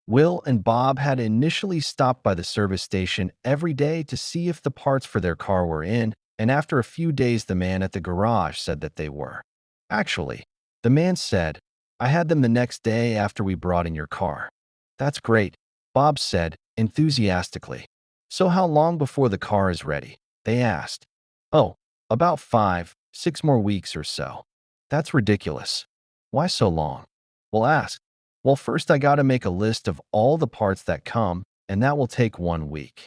Will and Bob had initially stopped by the service station every day to see if the parts for their car were in, and after a few days the man at the garage said that they were. Actually, the man said, "I had them the next day after we brought in your car." "That's great," Bob said, enthusiastically. "So how long before the car is ready?" they asked. "Oh, about 5, 6 more weeks or so." "That's ridiculous." "Why so long?" Will asked. "Well, first I gotta make a list of all the parts that come, and that will take 1 week."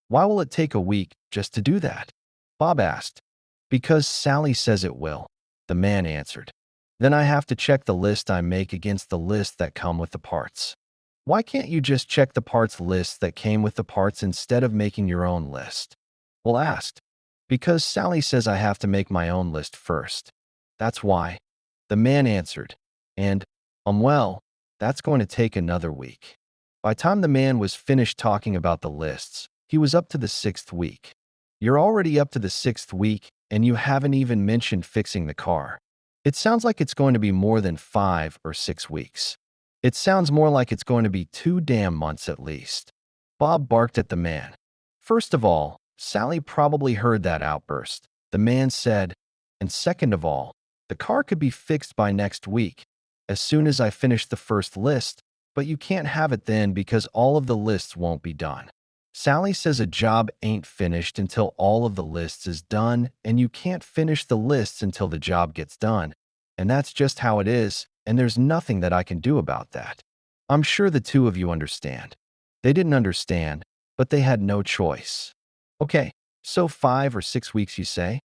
"Why will it take a week just to do that?" Bob asked. "Because Sally says it will," the man answered. "Then I have to check the list I make against the list that come with the parts." "Why can't you just check the parts list that came with the parts instead of making your own list?" Will asked. "Because Sally says I have to make my own list first. That's why," the man answered. And, well, that's going to take another week. By the time the man was finished talking about the lists, he was up to the 6th week. "You're already up to the 6th week, and you haven't even mentioned fixing the car. It sounds like it's going to be more than 5 or 6 weeks. It sounds more like it's going to be 2 damn months at least." Bob barked at the man. "First of all, Sally probably heard that outburst," the man said. "And second of all, the car could be fixed by next week, as soon as I finish the first list, but you can't have it then because all of the lists won't be done. Sally says a job ain't finished until all of the lists is done, and you can't finish the lists until the job gets done. And that's just how it is, and there's nothing that I can do about that. I'm sure the two of you understand." They didn't understand, but they had no choice. "Okay, so 5 or 6 weeks you say?"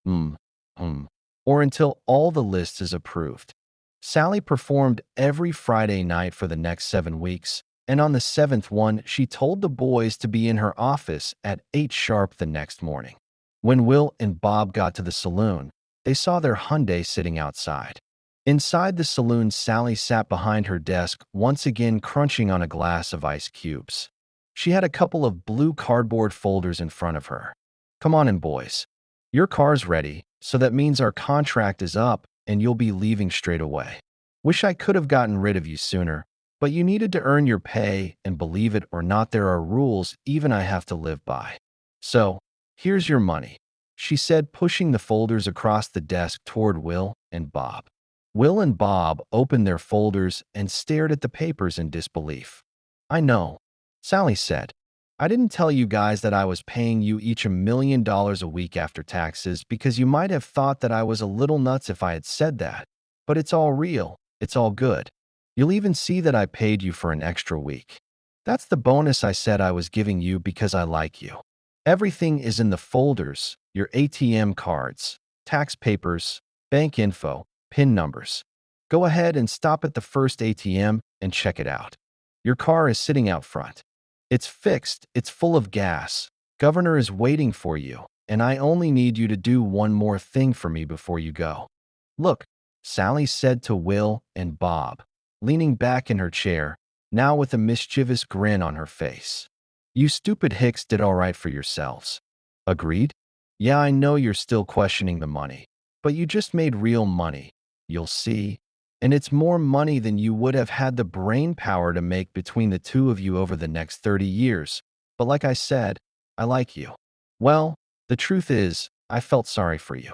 Hmm, hmm. "Or until all the lists is approved." Sally performed every Friday night for the next 7 weeks, and on the 7th one, she told the boys to be in her office at 8 sharp the next morning. When Will and Bob got to the saloon, they saw their Hyundai sitting outside. Inside the saloon, Sally sat behind her desk, once again crunching on a glass of ice cubes. She had a couple of blue cardboard folders in front of her. "Come on in, boys. Your car's ready, so that means our contract is up and you'll be leaving straight away. Wish I could have gotten rid of you sooner, but you needed to earn your pay, and believe it or not, there are rules even I have to live by. So, here's your money," she said, pushing the folders across the desk toward Will and Bob. Will and Bob opened their folders and stared at the papers in disbelief. "I know," Sally said. "I didn't tell you guys that I was paying you each $1 million a week after taxes because you might have thought that I was a little nuts if I had said that. But it's all real. It's all good. You'll even see that I paid you for an extra week. That's the bonus I said I was giving you because I like you. Everything is in the folders: your ATM cards, tax papers, bank info, PIN numbers. Go ahead and stop at the first ATM and check it out. Your car is sitting out front. It's fixed, it's full of gas. Governor is waiting for you, and I only need you to do one more thing for me before you go." "Look," Sally said to Will and Bob, leaning back in her chair, now with a mischievous grin on her face. "You stupid hicks did all right for yourselves." "Agreed? Yeah, I know you're still questioning the money, but you just made real money. You'll see. And it's more money than you would have had the brain power to make between the two of you over the next 30 years. But like I said, I like you. Well, the truth is, I felt sorry for you.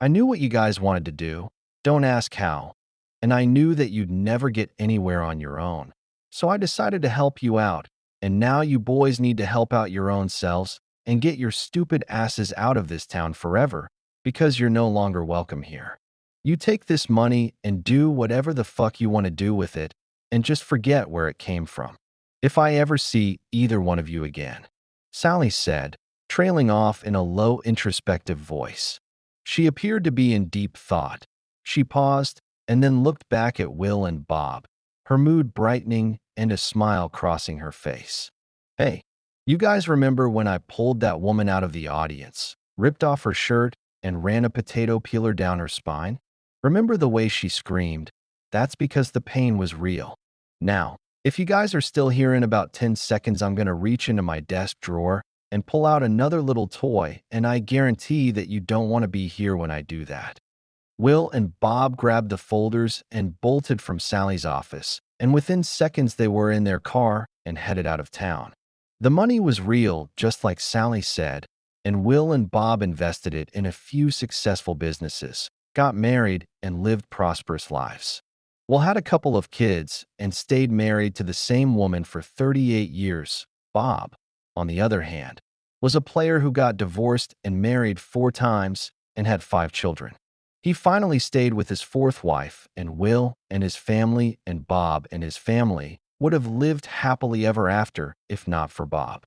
I knew what you guys wanted to do. Don't ask how. And I knew that you'd never get anywhere on your own. So I decided to help you out. And now you boys need to help out your own selves and get your stupid asses out of this town forever, because you're no longer welcome here. You take this money and do whatever the fuck you want to do with it, and just forget where it came from. If I ever see either one of you again," Sally said, trailing off in a low, introspective voice. She appeared to be in deep thought. She paused and then looked back at Will and Bob, her mood brightening and a smile crossing her face. "Hey, you guys remember when I pulled that woman out of the audience, ripped off her shirt, and ran a potato peeler down her spine? Remember the way she screamed? That's because the pain was real. Now, if you guys are still here, in about 10 seconds, I'm going to reach into my desk drawer and pull out another little toy, and I guarantee that you don't want to be here when I do that." Will and Bob grabbed the folders and bolted from Sally's office, and within seconds they were in their car and headed out of town. The money was real, just like Sally said, and Will and Bob invested it in a few successful businesses, got married, and lived prosperous lives. Will had a couple of kids and stayed married to the same woman for 38 years. Bob, on the other hand, was a player who got divorced and married 4 times and had 5 children. He finally stayed with his fourth wife, and Will and his family and Bob and his family would have lived happily ever after if not for Bob.